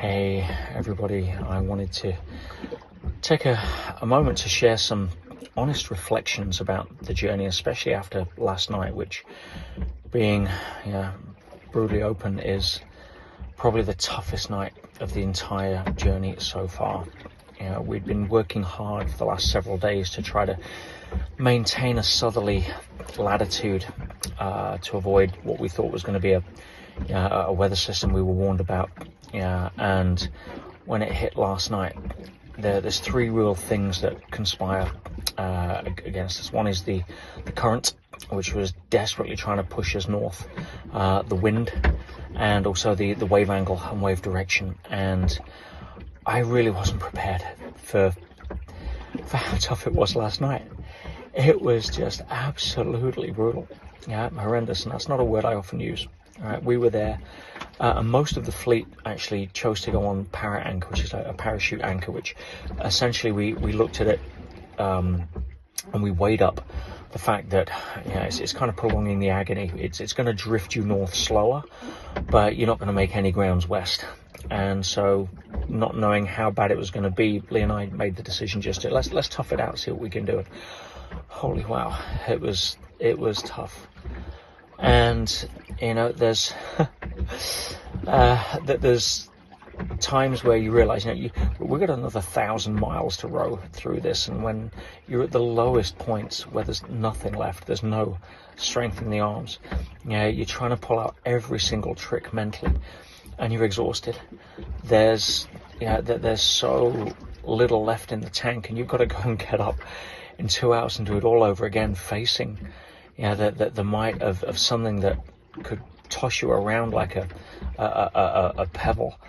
Hey everybody, I wanted to take a moment to share some honest reflections about the journey, especially after last night, which, being brutally open, is probably the toughest night of the entire journey so far. We'd been working hard for the last several days to try to maintain a southerly latitude to avoid what we thought was going to be a weather system we were warned about. And when it hit last night, there's three real things that conspire against us. One is the current, which was desperately trying to push us north, the wind, and also the wave angle and wave direction. And I really wasn't prepared for how tough it was last night. It was just absolutely brutal, horrendous, and that's not a word I often use. We were there, and most of the fleet actually chose to go on para anchor, which is a parachute anchor, which essentially we looked at it and we weighed up the fact that it's kind of prolonging the agony. It's going to drift you north slower, but you're not going to make any grounds west. And so, not knowing how bad it was going to be, Lee and I made the decision just to let's tough it out, see what we can do. And holy wow, it was tough. And there's there's times where you realize we've got another 1,000 miles to row through this, and when you're at the lowest points where there's nothing left, there's no strength in the arms, you're trying to pull out every single trick mentally, and you're exhausted. There's so little left in the tank, and you've got to go and get up in 2 hours and do it all over again, facing the might of something that could toss you around like a pebble.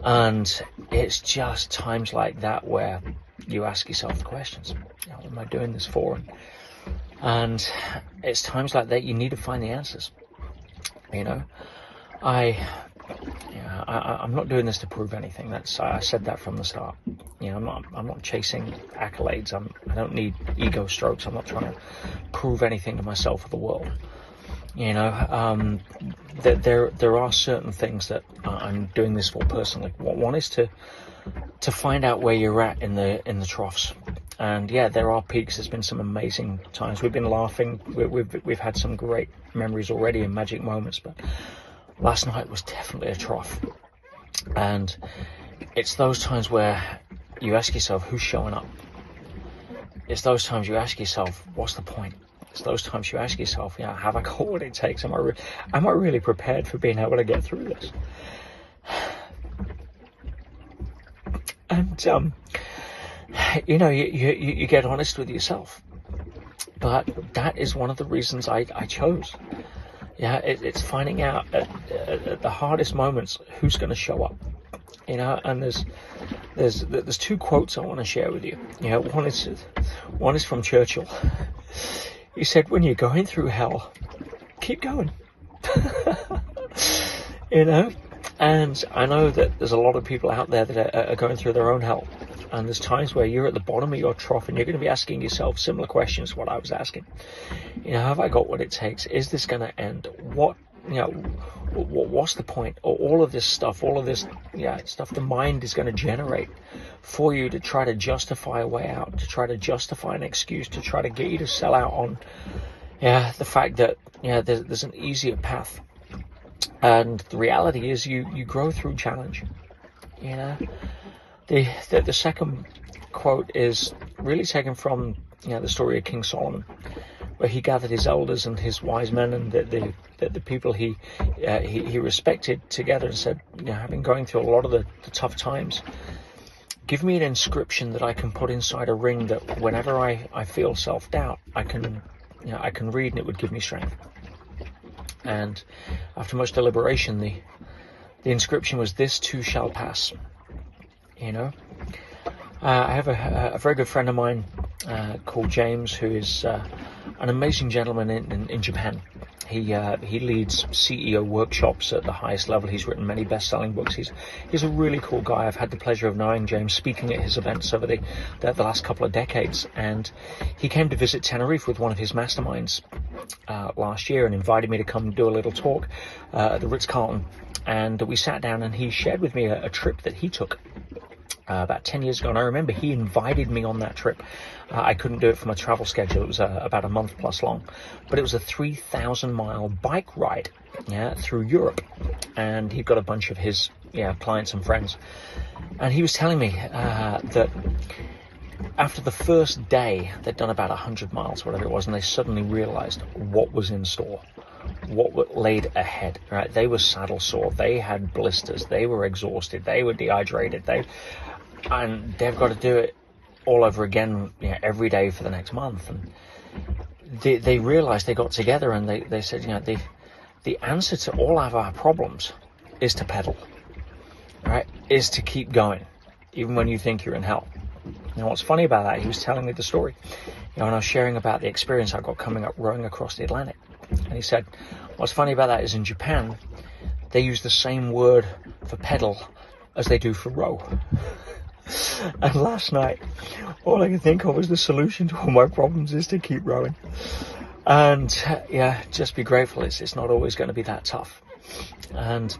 And it's just times like that where you ask yourself the questions, what am I doing this for? And it's times like that you need to find the answers. I'm not doing this to prove anything. I said that from the start. I'm not chasing accolades. I don't need ego strokes. I'm not trying to prove anything to myself or the world. There are certain things that I'm doing this for personally. One is to find out where you're at in the troughs. And there are peaks. There's been some amazing times. We've been laughing. We've had some great memories already and magic moments, but last night was definitely a trough. And it's those times where you ask yourself, who's showing up? It's those times you ask yourself, what's the point? It's those times you ask yourself, have I got what it takes? Am I really prepared for being able to get through this? And you get honest with yourself. But that is one of the reasons I chose. It's finding out at the hardest moments who's going to show up. And there's two quotes I want to share with you. One is from Churchill. He said, when you're going through hell, keep going. And I know that there's a lot of people out there that are going through their own hell. And there's times where you're at the bottom of your trough and you're going to be asking yourself similar questions to what I was asking. Have I got what it takes? Is this going to end? What's the point? All of this stuff, stuff the mind is going to generate for you to try to justify a way out, to try to justify an excuse, to try to get you to sell out on the fact that there's an easier path. And the reality is you grow through challenge. The second quote is really taken from the story of King Solomon, where he gathered his elders and his wise men and the people he respected together and said, having going through a lot of the tough times, give me an inscription that I can put inside a ring that whenever I feel self-doubt, I can read and it would give me strength. And after much deliberation, the inscription was, "This too shall pass." I have a very good friend of mine called James, who is an amazing gentleman in Japan. He leads CEO workshops at the highest level. He's written many best-selling books. He's a really cool guy. I've had the pleasure of knowing James, speaking at his events over the last couple of decades. And he came to visit Tenerife with one of his masterminds last year and invited me to come do a little talk at the Ritz-Carlton. And we sat down and he shared with me a trip that he took about 10 years ago. And I remember he invited me on that trip. I couldn't do it for my travel schedule. It was about a month plus long, but it was a 3,000-mile bike ride through Europe. And he'd got a bunch of his clients and friends. And he was telling me that after the first day, they'd done about 100 miles, whatever it was, and they suddenly realized what was in store, what laid ahead, right? They were saddle sore, they had blisters, they were exhausted, they were dehydrated, and they've got to do it all over again every day for the next month. And they realized, they got together and they said, the answer to all of our problems is to pedal, right? Is to keep going, even when you think you're in hell. Now, what's funny about that, he was telling me the story, and I was sharing about the experience I got coming up rowing across the Atlantic. And he said, what's funny about that is in Japan, they use the same word for pedal as they do for row. And last night, all I could think of was the solution to all my problems is to keep rowing. And just be grateful. It's not always going to be that tough. And,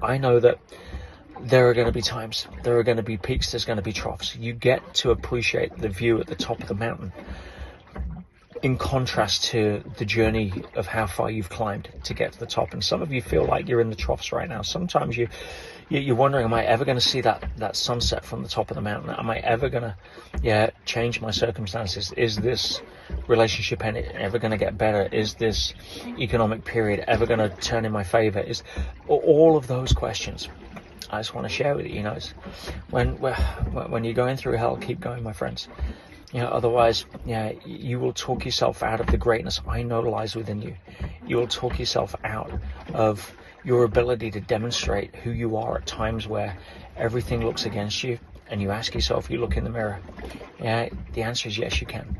I know that there are going to be times, there are going to be peaks, there's going to be troughs. You get to appreciate the view at the top of the mountain in contrast to the journey of how far you've climbed to get to the top. And some of you feel like you're in the troughs right now. Sometimes you're wondering, am I ever going to see that sunset from the top of the mountain? Am I ever going to change my circumstances? Is this relationship ever going to get better? Is this economic period ever going to turn in my favor? Is all of those questions I just want to share with you. It's when you're going through hell, keep going, my friends. Otherwise, you will talk yourself out of the greatness I know lies within you. You will talk yourself out of your ability to demonstrate who you are at times where everything looks against you, and you ask yourself, you look in the mirror. The answer is yes, you can.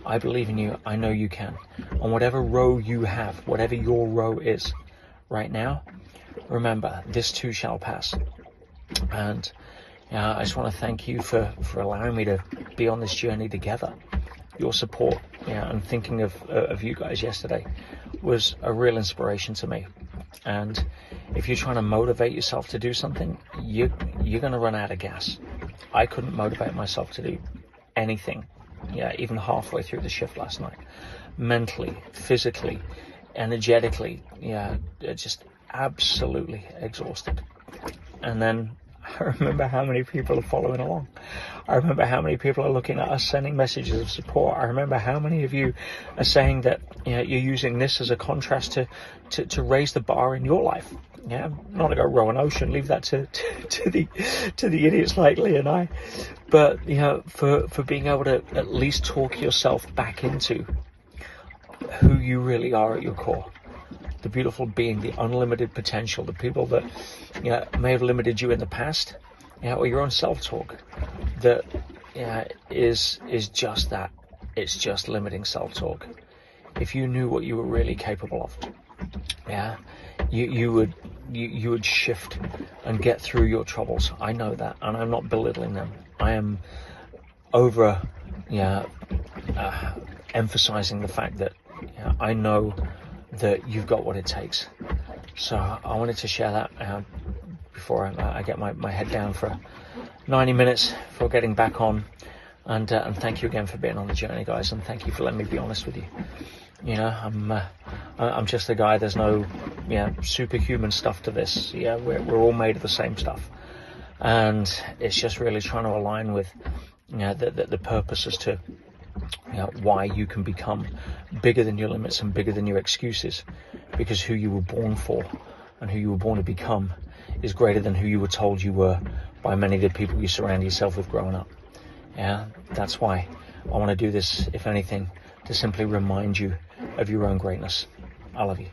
I believe in you. I know you can. On whatever row you have, whatever your row is right now, remember, this too shall pass. And I just want to thank you for allowing me to be on this journey together. Your support and thinking of you guys yesterday was a real inspiration to me. And if you're trying to motivate yourself to do something, you're going to run out of gas. I couldn't motivate myself to do anything, even halfway through the shift last night. Mentally, physically, energetically, just absolutely exhausted. And then I remember how many people are following along. I remember how many people are looking at us, sending messages of support. I remember how many of you are saying that you're using this as a contrast to raise the bar in your life. Not to go row an ocean, leave that to the idiots like Lee and I. But for being able to at least talk yourself back into who you really are at your core. The beautiful being, the unlimited potential, the people that may have limited you in the past, or your own self-talk that is just that. It's just limiting self-talk. If you knew what you were really capable of, you would shift and get through your troubles. I know that, and I'm not belittling them. I am over emphasizing the fact that I know that you've got what it takes. So I wanted to share that before I get my head down for 90 minutes for getting back on. And thank you again for being on the journey, guys. And thank you for letting me be honest with you. I'm just a guy. There's no superhuman stuff to this. We're all made of the same stuff. And it's just really trying to align with the purpose as to why you can become bigger than your limits and bigger than your excuses, because who you were born for and who you were born to become is greater than who you were told you were by many of the people you surround yourself with growing up. That's why I want to do this, if anything, to simply remind you of your own greatness. I love you.